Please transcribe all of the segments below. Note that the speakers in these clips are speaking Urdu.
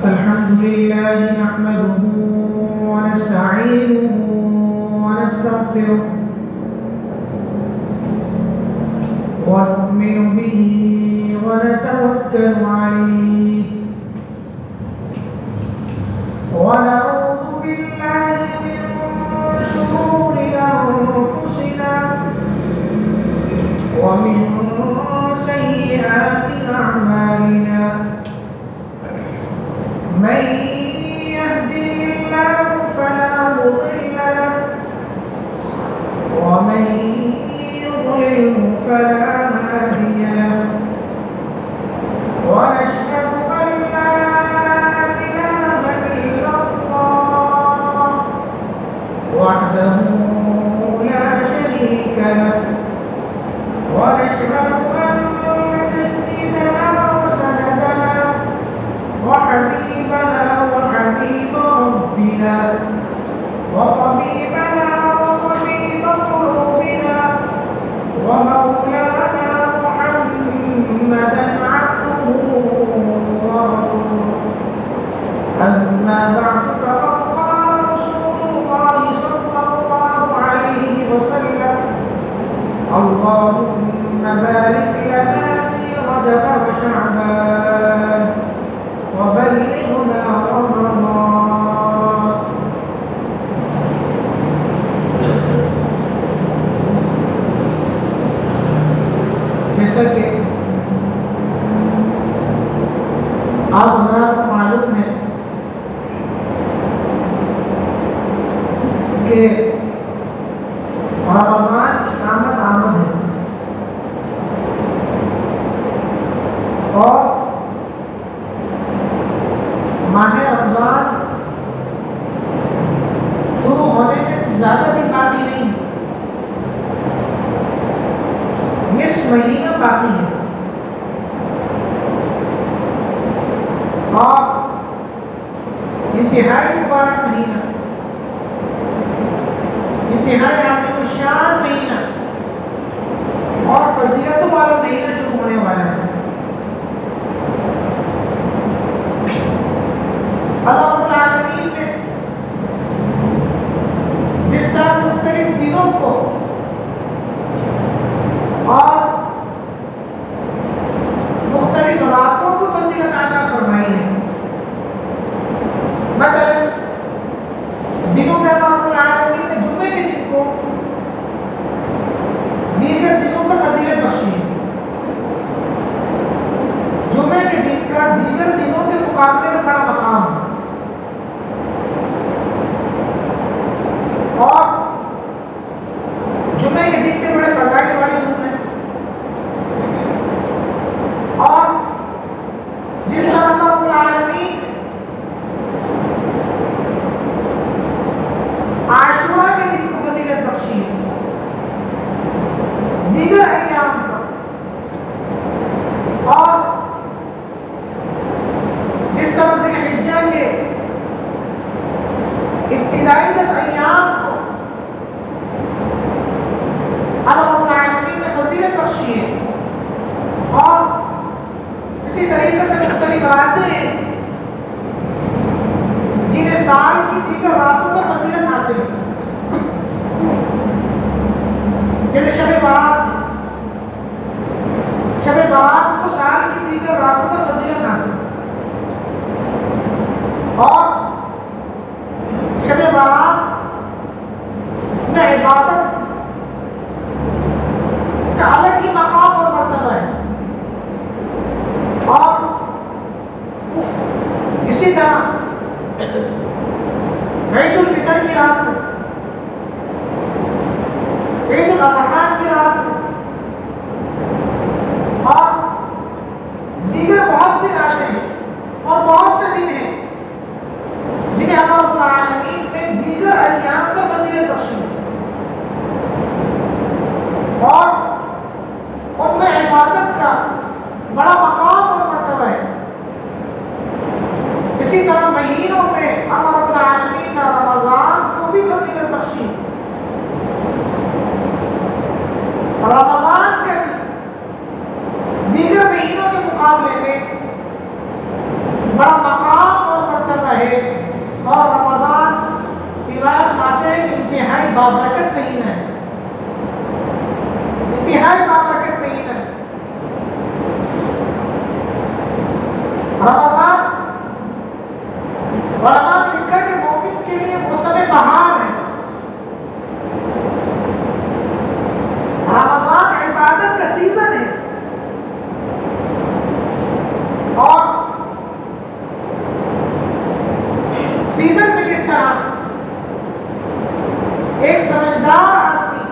الحمد لله نحمده ونستعينه ونستغفره ونؤمن به ونتوكل عليه ونعوذ بالله من شرور أنفسنا ومن سيئات أعمالنا من يهده الله فلا مضل له ومن يضلل فلا هادي له ونشهد أن لا إله إلا الله وحده لا شريك له ونشهد أن سيدنا وسندنا وحبيبنا وحبيب ربنا وطبيبنا وطبيب قلوبنا ومولانا محمدا عبده ورسوله أما بعد فقد قال رسول الله صلى الله عليه وسلم اللهم بارك لنا في رجب وشعبان وبلغنا رمضان. جیسا کہ آپ حضرات کو معلوم ہے کہ رمضان کی آمد ہے اور ماہ رمضان شروع ہونے میں زیادہ بھی باقی نہیں، نصف مہینہ باقی ہے اور انتہائی مبارک مہینہ، انتہائی عظیم الشان مہینہ اور فضیلتوں والا مہینہ شروع ہونے والا ہے۔ اللہ رب العالمین نے جس طرح مختلف دنوں کو اور مختلف راتوں کو فضیلت عطا فرمائی ہے، مثلا دنوں میں اللہ رب العالمین نے جمعے کے دن کو دیگر دنوں پر فضیلت بخشی ہے، جمعے کے دن کا دیگر دنوں کے مقابلے میں بڑا مقام ہے اور جمعے کے دن کے بڑے فضائل والی دن ہے، اور جس طرح اللہ رب العالمین عاشورہ کے دن کو فضیلت بخشی ہے دیگر ایام پر، اور جس طرح سے حجہ کے ابتدائی 10 ایام کو اللہ رب العالمین نے فضیلت بخشی ہے، اور اسی طریقے سے مختلف راتیں ہیں جنہیں سال کی دیگر راتوں پر فضیلت حاصل ہے، جیسے شب برات کو سال کی دیگر راتوں پر فضیلت حاصل ہے، اور شب برات میں عبادت کا الگ ہی مقام اور مرتبہ ہے، اور اسی طرح عید الفطر کی رات کو، عید الاضحیٰ کی رات کو، اور دیگر بہت سی راتیں ہیں اور بہت سے دن ہیں جنہیں اللہ رب العالمین نے دیگر ایام پر فضیلت بخشی ہے، اور ان میں عبادت کا بڑا مقام اور مرتبہ ہے۔ اسی طرح مہینوں میں اللہ رب العالمین نے رمضان کو بھی فضیلت بخشی ہے، رمضان کے دیگر مہینوں کے مقابلے میں بڑا مقام اور بابرکت مہینہ ہے، انتہائی بابرکت مہینہ ہے۔ رمضان علماء نے لکھا کہ مومن کے لیے موسم بہار ہے۔ رمضان عبادت کا سیزن ہے، اور سیزن میں کس طرح ایک سمجھدار آدمی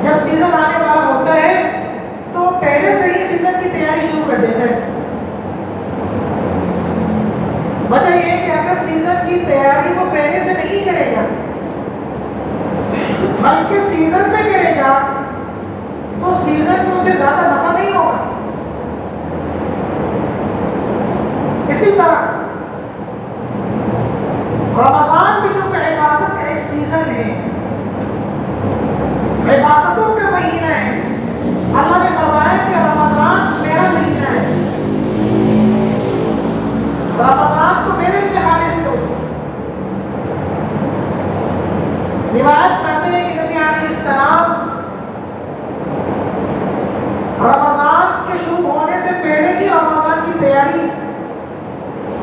جب سیزن آنے والا ہوتا ہے تو پہلے سے ہی سیزن کی تیاری شروع کر دیتا ہے۔ وجہ یہ ہے کہ اگر سیزن کی تیاری وہ پہلے سے نہیں کرے گا بلکہ سیزن میں کرے گا تو سیزن میں اسے زیادہ نفع نہیں ہوگا۔ اسی طرح رمضان بھی جو کہ عبادت کا ایک سیزن ہے، عبادتوں کا مہینہ ہے، اللہ نے فرمایا کہ رمضان میرا مہینہ ہے، رمضان کو میرے لیے خالص کرو۔ روایت میں آتے ہیں کہ نبی علیہ السلام رمضان کے شروع ہونے سے پہلے ہی رمضان کی تیاری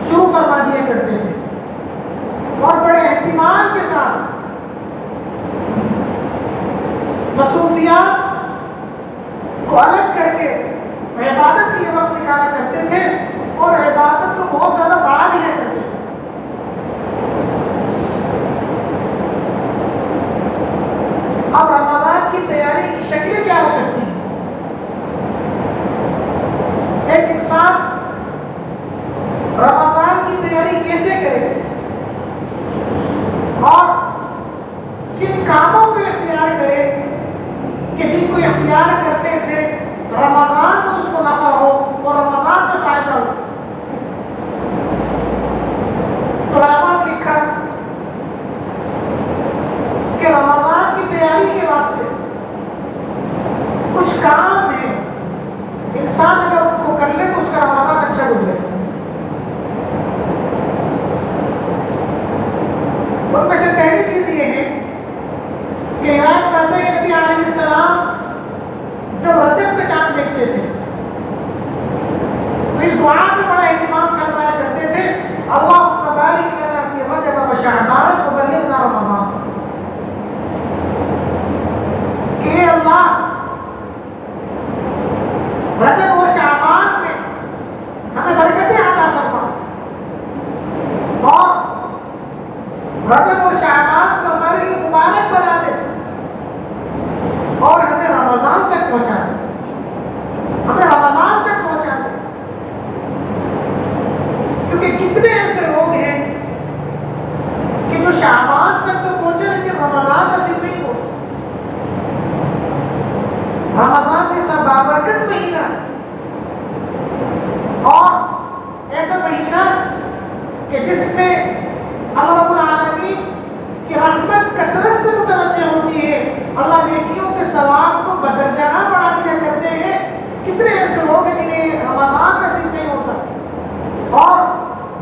شروع فرما دیا کرتے تھے، اور بڑے اہتمام کے ساتھ مصروفیات کو الگ کر کے عبادت کے لیے وقت نکالا کرتے تھے، اور عبادت کو بہت زیادہ بڑھا دیا کرتے تھے۔ اب رمضان کی تیاری کی شکلیں کیا ہو سکتی ہیں؟ ایک انسان رمضان کی تیاری کیسے کرے اور کن کاموں کو اختیار کرے کہ جن کو اختیار کرنے سے رمضان میں اس کو نفع ہو اور رمضان میں فائدہ ہو؟ تو علماء نے لکھا کہ رمضان کی تیاری کے واسطے کچھ کام ہیں، انسان اگر ان کو کر لے تو اس کا رمضان اچھا گزرے۔ ان میں سے پہلی چیز یہ ہے کہ روایت میں آتا ہے کہ نبی علیہ السلام جب رجب کا چاند دیکھتے تھے تو اس دعا کا بڑا اہتمام فرمایا کرتے تھے، اللہم بارک لنا فی رجب و شعبان وبلغنا رمضان، کہ اے اللہ رجب اور شعبان میں ہمیں برکتیں عطا فرما، اور رجب اور شعبان کو ہمارے لیے مبارک بنا دے، اور ہمیں رمضان تک پہنچا دے، ہمیں رمضان تک پہنچا دے۔ کیونکہ کتنے ایسے لوگ ہیں کہ جو شعبان تک تو پہنچے لیکن رمضان نصیب نہیں پہنچے۔ رمضان ایسا بابرکت مہینہ اور ایسا مہینہ کہ جس میں اللہ رب العالمین کی رحمت کثرت سے متوجہ ہوتی ہے، اللہ نیکیوں کے ثواب کو بدرجہ بڑھا دیا کرتے ہیں۔ کتنے ایسے لوگ ہیں جنہیں رمضان نصیب نہیں ہوتا اور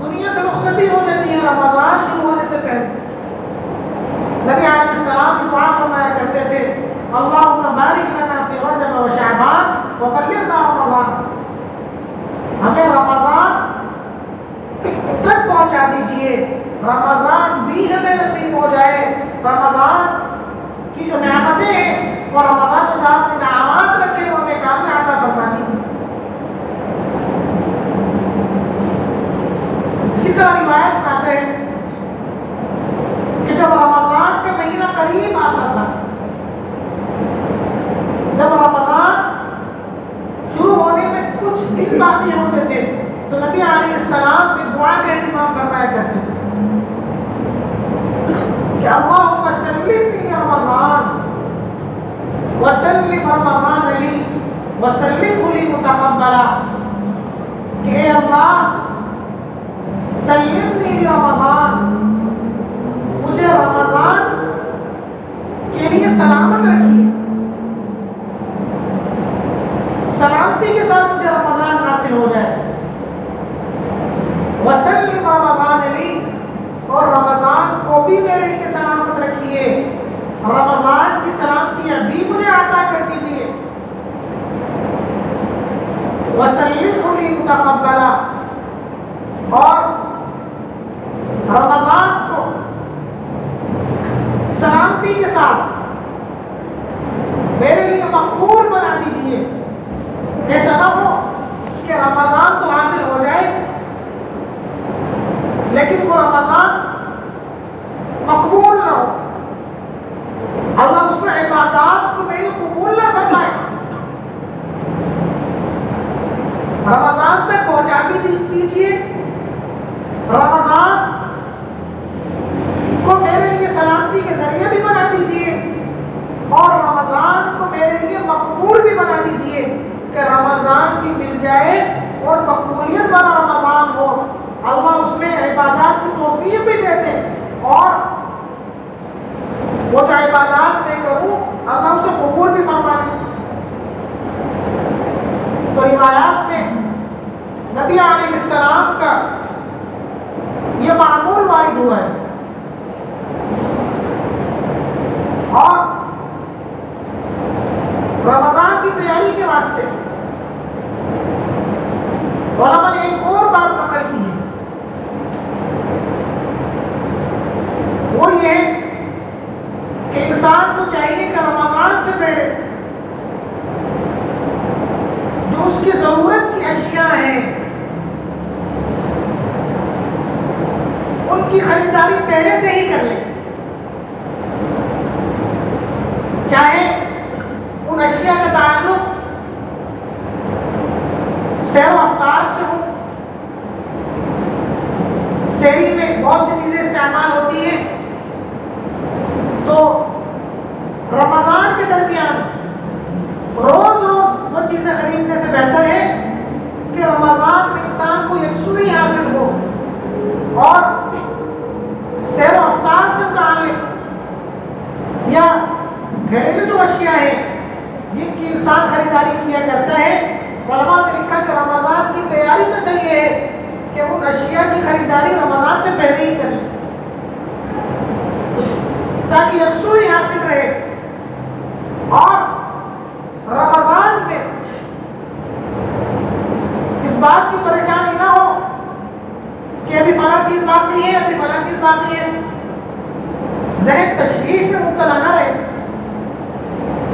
دنیا سے رخصتی ہو جاتی ہے رمضان شروع ہونے سے پہلے۔ نبی علیہ السلام کی دعا فرمایا کرتے تھے، اللہم بارک لنا فی رجب و شعبان وبلغنا رمضان، ہمیں رمضان تک پہنچا دیجئے، رمضان بھی ہمیں نصیب ہو جائے، رمضان کی جو نعمتیں ہیں اور رمضان میں جو آپ نے انعامات رکھے وہ ہمیں کامل عطا فرما دیجئے۔ اسی طرح روایت میں آتا ہے کہ جب رمضان کا مہینہ قریب آتا تھا، جب رمضان شروع ہونے میں کچھ دن باقی ہوتے تھے تو نبی علیہ السلام ایک دعا کا اہتمام فرمایا کرتے تھے کہ اللہم سلمنی رمضان وسلم رمضان لی وسلمہ لی متقبلا، کہ اے اللہ سلمنی رمضان، مجھے رمضان کے لیے سلامت رکھیے، سلامتی کے ساتھ مجھے رمضان حاصل ہو جائے، وسلم رمضان لی، اور رمضان کو بھی میرے لیے سلامت رکھیے۔ اور رمضان کو سلامتی کے ساتھ میرے لیے مقبول بنا دیجیے. ایسا نہ ہو کہ رمضان تو حاصل ہو جائے لیکن وہ رمضان مقبول نہ ہو. اللہ اس میں عبادات کو میری قبول نہ فرمائے. رمضان تک پہنچا بھی دیجیے, رمضان کو میرے لیے سلامتی کے ذریعے بھی بنا دیجیے اور رمضان کو میرے لیے مقبول بھی بنا دیجیے کہ رمضان بھی مل جائے اور مقبولیت والا رمضان ہو. اللہ اس میں عبادات کی توفیق بھی دے دے اور وہ جو عبادات میں کروں اللہ اسے قبول بھی فرما دے. تو روایات میں نبی علیہ السلام کا یہ معمول وارد ہوا ہے اور رمضان کی تیاری کے واسطے علماء نے ایک اور بات نقل کی ہے, وہ یہ کہ انسان کو چاہیے کہ رمضان سے پہلے جو اس کی ضرورت کی اشیاء ہیں ان کی خریداری پہلے سے ہی کر لے, چاہے ان اشیاء کا تعلق سیر و افطار سے ہو. سحری میں بہت سی چیزیں استعمال ہوتی ہیں تو رمضان کے درمیان روز روز وہ چیزیں خریدنے سے بہتر ہے کہ رمضان میں انسان کو یکسوئی حاصل ہو اور سیر و افطار سے متعلق یا گھریلو جو اشیاء ہیں جن کی انسان خریداری کیا کرتا ہے, علماء نے لکھا کہ رمضان کی تیاری میں سے یہ ہے کہ ان اشیاء کی خریداری رمضان سے پہلے ہی کریں تاکہ یکسوئی حاصل رہے اور رمضان میں اس بات کی پریشانی نہ ہو کہ ابھی فلاں چیز باقی ہے, ابھی فلاں چیز باقی ہے, ذہن تشویش میں مبتلا نہ رہے.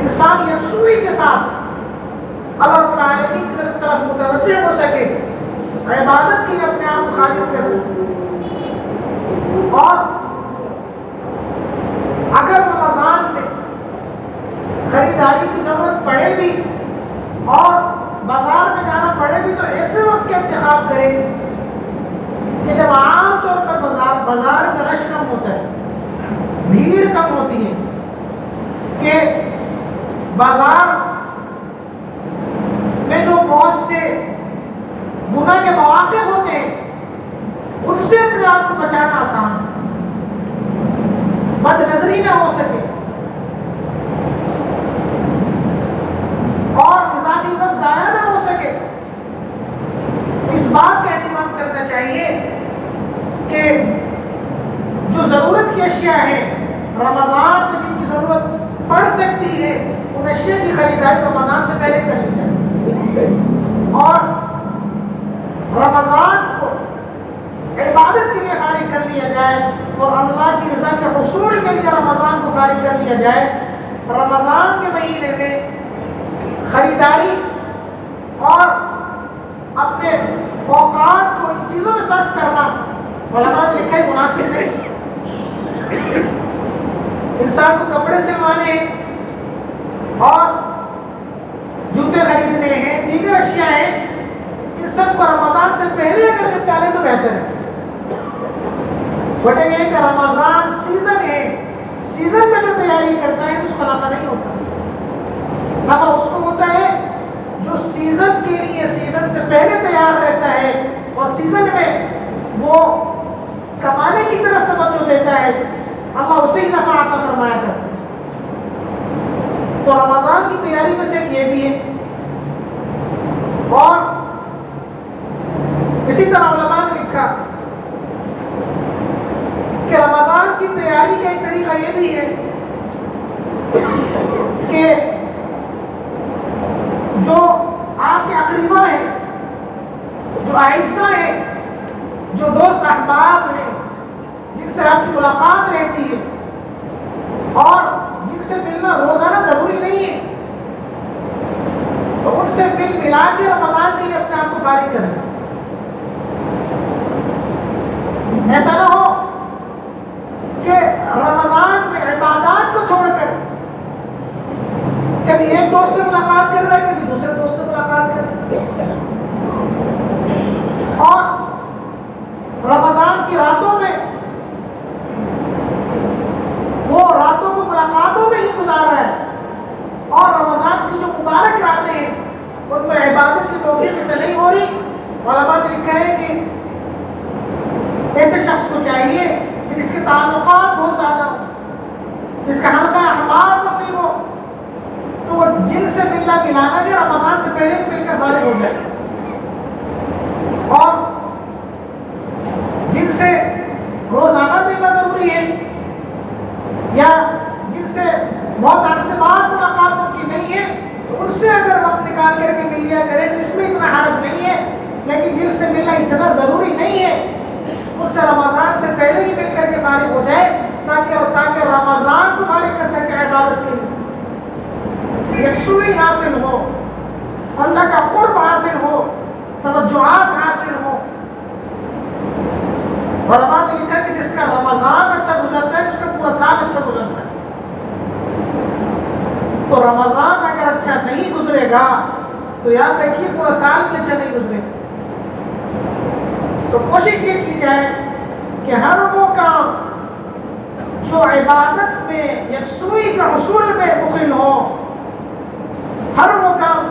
انسان یکسوئی کے ساتھ اللہ رب العالمین کی طرف متوجہ ہو سکے, عبادت کے لیے اپنے آپ کو خالص کر سکے. اور اگر رمضان میں خریداری کی ضرورت پڑے بھی اور بازار میں جانا پڑے بھی تو ایسے وقت کا انتخاب کرے کہ جب عام طور پر بازار میں رش کم ہوتا ہے, بھیڑ کم ہوتی ہے, کہ بازار میں جو بہت سے گناہ کے مواقع ہوتے ہیں ان سے اپنے آپ کو بچانا آسان ہے, بد نظری نہ ہو سکے اور اضافی وقت ضائع نہ ہو سکے. اس بات کا اہتمام کرنا چاہیے کہ جو ضرورت کی اشیاء ہیں رمضان میں جن کی ضرورت پڑ سکتی ہے ان اشیاء کی خریداری رمضان سے پہلے کر لی جائے اور رمضان کو عبادت کے لیے فارغ کر لیا جائے اور اللہ کی رضا کے حصول کے لیے رمضان کو فارغ کر لیا جائے. رمضان کے مہینے میں خریداری اور اپنے اوقات کو ان چیزوں میں صرف کرنا علماء نے لکھا ہے مناسب نہیں. انسان کو کپڑے سلوانے ہیں اور جوتے خریدنے ہیں, دیگر اشیاء ہیں, ان سب کو رمضان سے پہلے اگر نپٹا لیں تو بہتر ہے. وجہ یہ ہے کہ رمضان سیزن ہے, سیزن میں جو تیاری کرتا ہے اس کا نفع نہیں ہوتا. نفع اس کو ہوتا ہے جو سیزن کے لیے سیزن سے پہلے تیار رہتا ہے اور سیزن میں وہ کمانے کی طرف توجہ دیتا ہے, اللہ اسے ہی نفع عطا فرمایا کرتا ہے. تو رمضان کی تیاری میں سے یہ بھی ہے. اور اسی طرح علماء نے لکھا کہ رمضان کی تیاری کا ایک طریقہ یہ بھی ہے کہ جو آپ کے اقربا ہیں, جو اعزاء ہیں, جو دوست احباب ہیں جن سے آپ کی ملاقات رہتی ہے اور جن سے ملنا روزانہ ضروری نہیں ہے، تو ان سے ملا کے رمضان کے لیے اپنے آپ کو فارغ کریں۔ ایسا نہ ہو کہ رمضان میں عبادات کو چھوڑ کر کبھی ایک دوست سے ملاقات کر رہا ہے، کبھی دوسرے دوست سے ملاقات کر رہا ہے، اور رمضان کی راتوں میں وہ راتوں کو ملاقاتوں میں ہی گزار رہا ہے، اور رمضان کی جو مبارک راتیں ہیں ان میں عبادت کی توفیق سے نہیں ہو رہی۔ علماء نے لکھا ہے کہ ایسے شخص کو چاہیے کہ جس کے تعلقات بہت زیادہ ہو، جس کا حلقہ احباب وسیع ہو، تو وہ جن سے ملنا ملانا ہے رمضان سے پہلے ہی مل کر فارغ ہو جائے، اور جن سے روزانہ ملنا ضروری ہے یا جن سے بہت عرصے بعد ملاقات ممکن نہیں ہے، تو ان سے اگر وقت نکال کر کے مل لیا کرے تو اس میں اتنا حرج نہیں ہے، لیکن جن سے ملنا اتنا ضروری نہیں ہے ان سے رمضان سے پہلے ہی مل کر کے فارغ ہو جائے، تاکہ رمضان کو فارغ کر سکے عبادت کے لیے، یکسوئی حاصل ہو، اللہ کا قرب حاصل ہو، توجہات حاصل ہو۔ علماء نے لکھا کہ جس کا رمضان اچھا گزرتا ہے اس کا پورا سال اچھا گزرتا ہے، تو رمضان اگر اچھا نہیں گزرے گا تو یاد رکھیے پورا سال بھی اچھا نہیں گزرے گا۔ تو کوشش یہ کی جائے کہ ہر وہ کام جو عبادت میں یکسوئی کا حصول میں مخل ہو، ہر وہ کام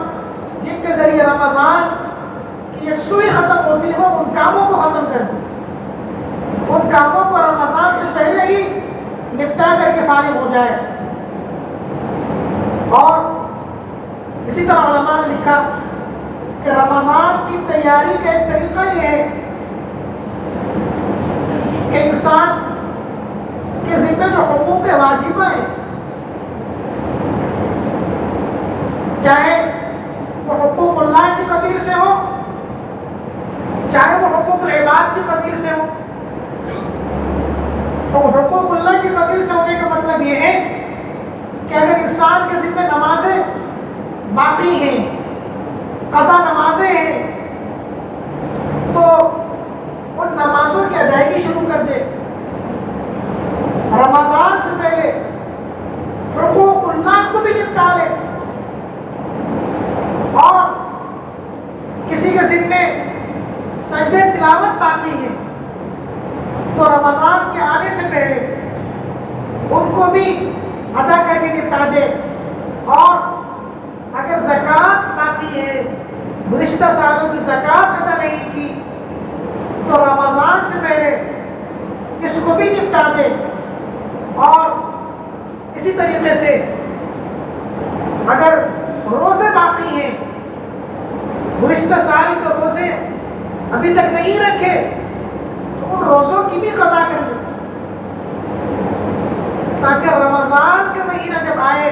جن کے ذریعے رمضان کی یکسوئی ختم ہوتی ہو، ان کاموں کو ختم کر دیں، ان کاموں کو رمضان سے پہلے ہی نپٹا کر کے فارغ ہو جائے۔ اور اسی طرح علماء نے لکھا کہ رمضان کی تیاری کا ایک طریقہ یہ ہے کہ انسان کے ذمہ جو حقوق واجبہ ہیں، چاہے وہ حقوق اللہ کی قبیل سے ہو، چاہے وہ حقوق العباد کی قبیل سے ہو۔ حقوق اللہ کی قبیل سے ہونے کا مطلب یہ ہے کہ اگر انسان کے ذمہ نمازیں باقی ہیں، قضا نمازیں ہیں، تو ان نمازوں کی ادائیگی شروع کر دے، رمضان سے پہلے حقوق اللہ کو بھی نپٹا لے، اور کسی کے ذمے سجدے تلاوت باقی ہے تو رمضان کے آنے سے پہلے ان کو بھی ادا کر کے نپٹا دے، اور اگر زکوٰۃ باقی ہے، گزشتہ سالوں کی زکوٰۃ ادا نہیں کی، تو رمضان سے پہلے اس کو بھی نپٹا دے۔ اور اسی طریقے سے اگر روزے باقی ہیں، گزشتہ سال کے روزے ابھی تک نہیں رکھے، تو ان روزوں کی بھی قضا کر لے، تاکہ رمضان کا مہینہ جب آئے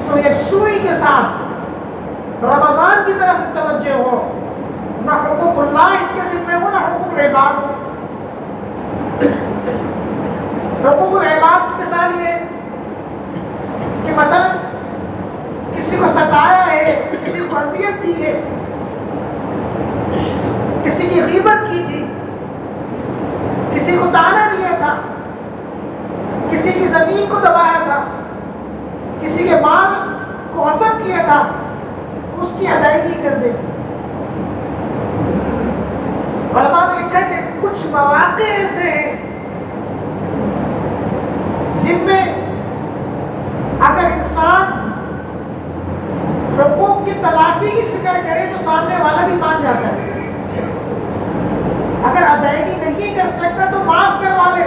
تو یکسوئی کے ساتھ رمضان کی طرف متوجہ ہو، نہ حقوق اللہ اس کے ذمہ ہو، نہ حقوق العباد ہو۔ حقوق العباد کی مثال یہ کہ مثلا کسی کو ستایا ہے، کسی کو اذیت دی ہے، کسی کی غیبت کی تھی، کسی کو طعنہ دیا تھا، کسی کی زمین کو دبایا تھا، کسی کے مال کو غصب کیا تھا، تو اس کی ادائیگی کر دے۔ علماء نے لکھا کہ کچھ مواقع ایسے ہیں جن میں اگر انسان حقوق کی تلافی کی فکر کرے تو سامنے والا بھی مان جاتا ہے، اگر ادائیگی نہیں کر سکتا تو معاف کروا لے۔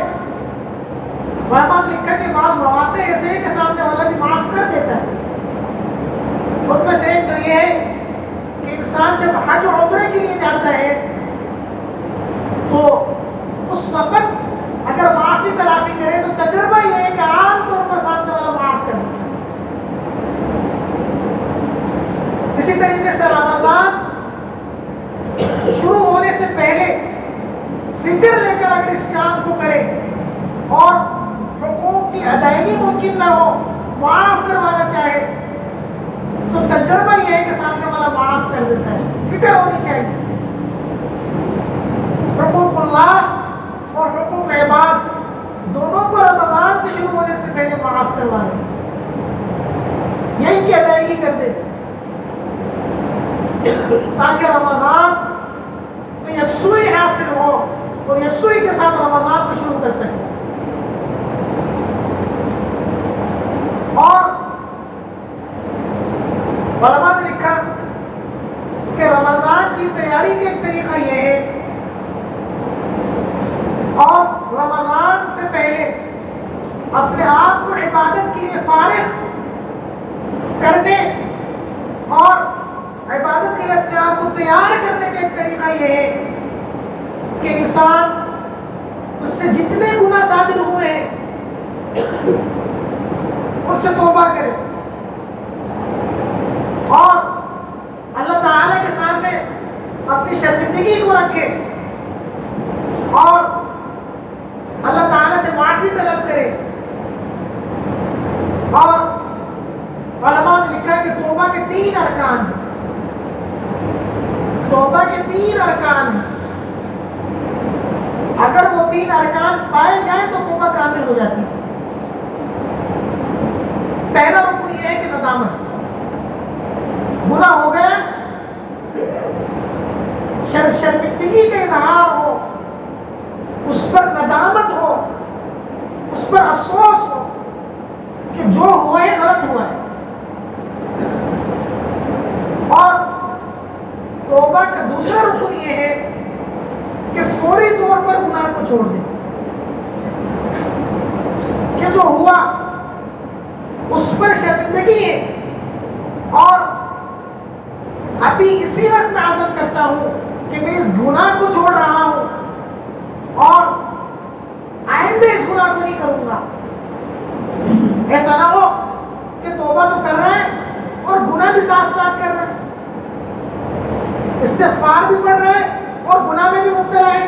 علماء نے لکھا کہ بعض مواقع ایسے ہیں کہ سامنے والا بھی معاف کر دیتا ہے۔ ان میں سے ایک تو یہ ہے کہ انسان جب حج و عمرے کے لیے جاتا ہے تو اس وقت اگر معافی تلافی کرے تو تجربہ یہ ہے کہ عام طور پر سامنے والا معاف کر دیتا ہے۔ اسی طریقے سے رمضان شروع ہونے سے پہلے فکر لے کر اگر اس کام کو کرے اور حقوق کی ادائیگی ممکن نہ ہو، معاف کروانا چاہے، تو تجربہ یہ ہے کہ سامنے والا معاف کر دیتا ہے. فکر ہونی چاہیے. حقوق اللہ اور حقوق عباد دونوں کو رمضان کے شروع ہونے سے پہلے معاف کروا دیں، یہی کی ادائیگی کر دے، تاکہ رمضان میں یکسوئی حاصل ہو اور یکسوئی کے ساتھ رمضان کو شروع کر سکے. اور علماء نے لکھا کہ رمضان کی تیاری کا ایک طریقہ یہ ہے، اور رمضان سے پہلے اپنے آپ کو عبادت کے لیے فارغ کرنے اور عبادت کے لیے اپنے آپ کو تیار کرنے کا ایک طریقہ یہ ہے کہ انسان اس سے جتنے گناہ صادر ہوئے ہیں ان سے توبہ کرے اور اللہ تعالیٰ کے سامنے اپنی شرمندگی کو رکھے اور اللہ تعالیٰ سے معافی طلب کرے. اور علماء نے لکھا کہ توبہ کے 3 ارکان ہیں. توبہ کے 3 ارکان ہیں. اگر وہ 3 ارکان پائے جائیں تو توبہ کامل ہو جاتی ہے. پہلا رکن یہ ہے کہ ندامت. گناہ ہو گیا، شرمندگی کا اظہار ہو، اس پر ندامت ہو، اس پر افسوس ہو کہ جو ہوا ہے غلط ہوا ہے. اور توبہ کا دوسرا رکن یہ ہے کہ فوری طور پر گناہ کو چھوڑ دیں، کہ جو ہوا اس پر شرمندگی ہے اور ابھی اسی وقت میں عزم کرتا ہوں کہ میں اس گناہ کو چھوڑ رہا ہوں اور آئندہ اس گناہ کو نہیں کروں گا. ایسا نہ ہو کہ توبہ تو کر رہا ہے اور گناہ بھی ساتھ ساتھ کر رہا ہے، استغفار بھی پڑھ رہا ہے اور گناہ میں بھی مبتلا ہے.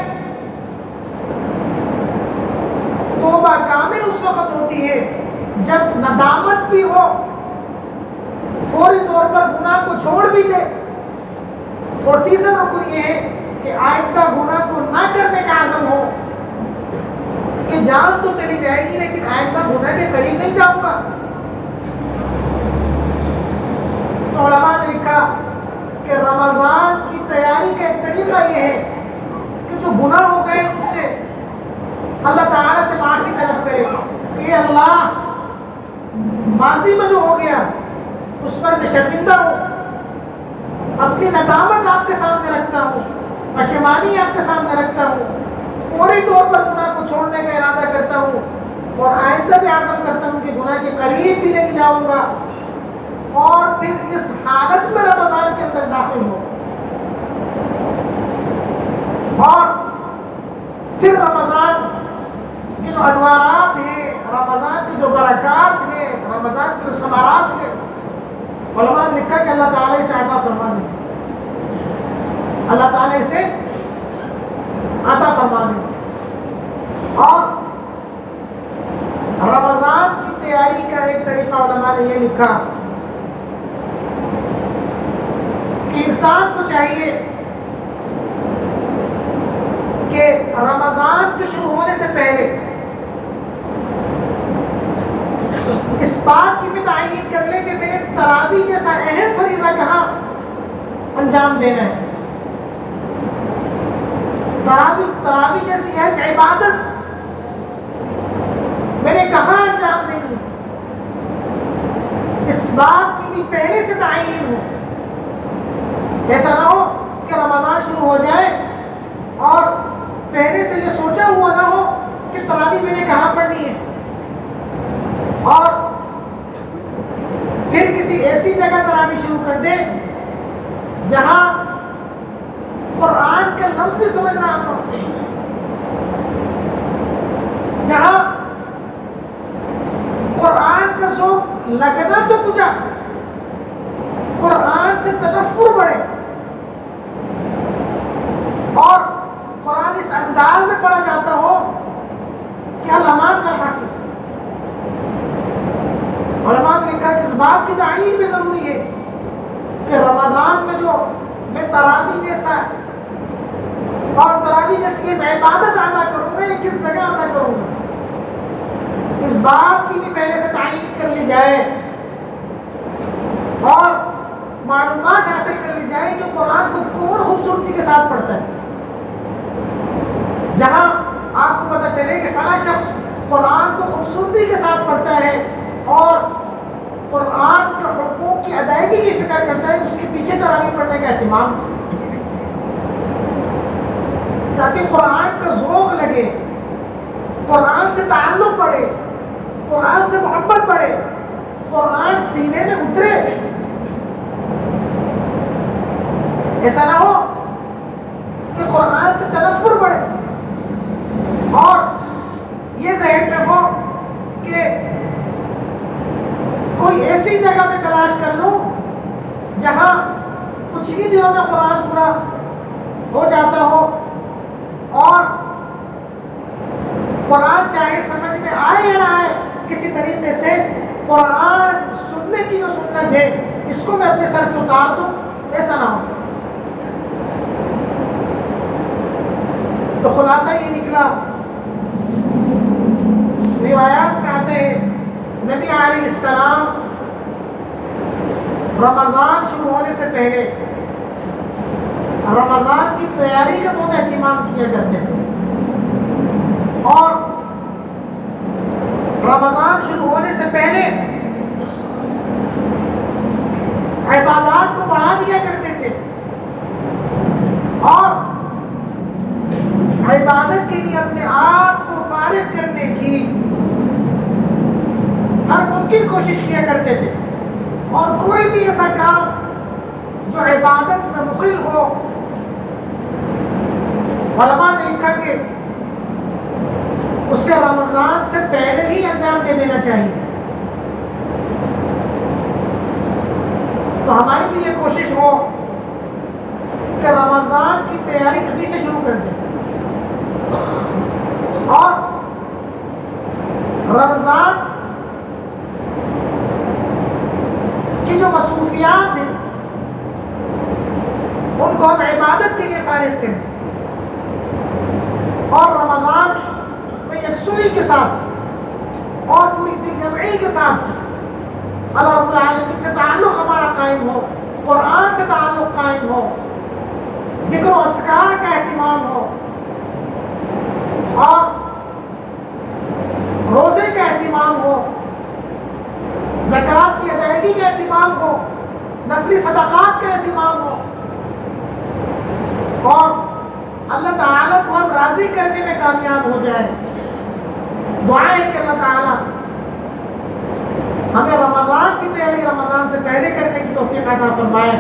توبہ کامل اس وقت ہوتی ہے جب ندامت بھی ہو، فوری طور پر گناہ کو چھوڑ بھی دے، اور تیسرا رکن یہ ہے کہ آئندہ گناہ کو نہ کرنے کا عزم ہو کہ جان تو چلی جائے گی لیکن آئندہ گناہ کے قریب نہیں جاؤں گا. تو علماء نے لکھا کہ رمضان کی تیاری کا ایک طریقہ یہ ہے کہ جو گناہ ہو گئے ان سے اللہ تعالیٰ سے معافی طلب کرے کہ اللہ ماضی میں جو ہو گیا اس پر میں شرمندہ ہوں، اپنی ندامت آپ کے سامنے رکھتا ہوں، پشیمانی آپ کے سامنے رکھتا ہوں، فوری طور پر گناہ کو چھوڑنے کا ارادہ کرتا ہوں اور آئندہ بھی عزم کرتا ہوں کہ گناہ کے قریب بھی نہیں جاؤں گا. اور پھر اس حالت میں رمضان کے اندر داخل ہو اور پھر رمضان کے جو انوارات ہیں، رمضان کی جو برکات ہیں، رمضان کے جو ثمرات ہیں، علماء نے لکھا کہ اللہ تعالیٰ اسے عطا فرما دے، اللہ تعالیٰ اسے عطا فرما دے. اور رمضان کی تیاری کا ایک طریقہ علماء نے یہ لکھا کہ انسان کو چاہیے کہ رمضان کے شروع ہونے سے پہلے اس بات کی بھی تعین کر لے کہ میں نے تراویح جیسا اہم فریضہ کہاں انجام دینا ہے. تراویح جیسی اہم عبادت میں نے کہاں انجام دینی ہے، اس بات کی بھی پہلے سے تعین ہو. ایسا نہ ہو کہ رمضان شروع ہو جائے اور پہلے سے یہ سوچا ہوا نہ ہو کہ تراویح میں نے کہاں پڑھنی ہے، اور پھر کسی ایسی جگہ تراویح شروع کر دے جہاں قرآن کا لفظ بھی سمجھ نہ آتا ہو، جہاں قرآن کا ذوق لگنا تو کچھ، قرآن سے تنفر بڑھے اور قرآن اس انداز میں تراویح جیسی ایک عبادت ادا کروں گا، یہ کس جگہ ادا کروں گا؟ اس بات کی بھی پہلے سے تعین کر لی جائے اور معلومات حاصل کر لی جائے کہ قرآن کو کون خوبصورتی کے ساتھ پڑھتا ہے. جہاں آپ کو پتہ چلے کہ فلاں شخص قرآن کو خوبصورتی کے ساتھ پڑھتا ہے اور قرآن کے حقوق کی ادائیگی کی فکر کرتا ہے، اس کے پیچھے تراویح پڑھنے کا اہتمام، تاکہ قرآن کا ذوق لگے، قرآن سے تعلق بڑھے، قرآن سے محبت بڑھے، قرآن سینے میں اترے. ایسا نہ ہو کہ قرآن سے تنفر بڑھے اور یہ ذہن میں ہو کہ کوئی ایسی جگہ میں تلاش کر لوں جہاں کچھ ہی دنوں میں قرآن پورا ہو جاتا ہو اور قرآن چاہے سمجھ میں آئے یا نہ آئے کسی طریقے سے قرآن سننے کی جو سنت ہے اس کو میں اپنے سر سے اتار دوں. ایسا نہ ہو. تو خلاصہ یہ نکلا، روایات میں آتے ہیں نبی علیہ السلام رمضان شروع ہونے سے پہلے رمضان کی تیاری کا بہت اہتمام کیا کرتے تھے اور رمضان شروع ہونے سے پہلے عبادات کو بڑھا دیا کرتے تھے اور عبادت کے لیے اپنے آپ کو فارغ کرنے کی ہر ممکن کوشش کیا کرتے تھے اور کوئی بھی ایسا کام جو عبادت میں مخل ہو، علماء نے لکھا کہ اسے رمضان سے پہلے ہی انجام دے دینا چاہیے. تو ہماری بھی یہ کوشش ہو کہ رمضان کی تیاری ابھی سے شروع کر دیں اور رمضان کی جو مصروفیات ہیں ان کو ہم عبادت کے لیے فارغ کریں اور رمضان میں یکسوئی کے ساتھ اور پوری دل جمعی کے ساتھ اللہ رب العالمین سے تعلق ہمارا قائم ہو، قرآن سے تعلق قائم ہو، ذکر و اذکار کا اہتمام ہو اور روزے کا اہتمام ہو، زکوٰۃ کی ادائیگی کا اہتمام ہو، نفلی صدقات کا اہتمام ہو اور اللہ تعالیٰ کو ہم راضی کرنے میں کامیاب ہو جائے. دعا ہے کہ اللہ تعالیٰ ہمیں رمضان کی تیاری رمضان سے پہلے کرنے کی توفیق عطا فرمائے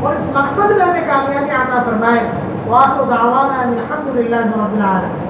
اور اس مقصد میں ہمیں کامیابی عطا فرمائے. وآخر دعوانا ان الحمد للہ رب العالمین.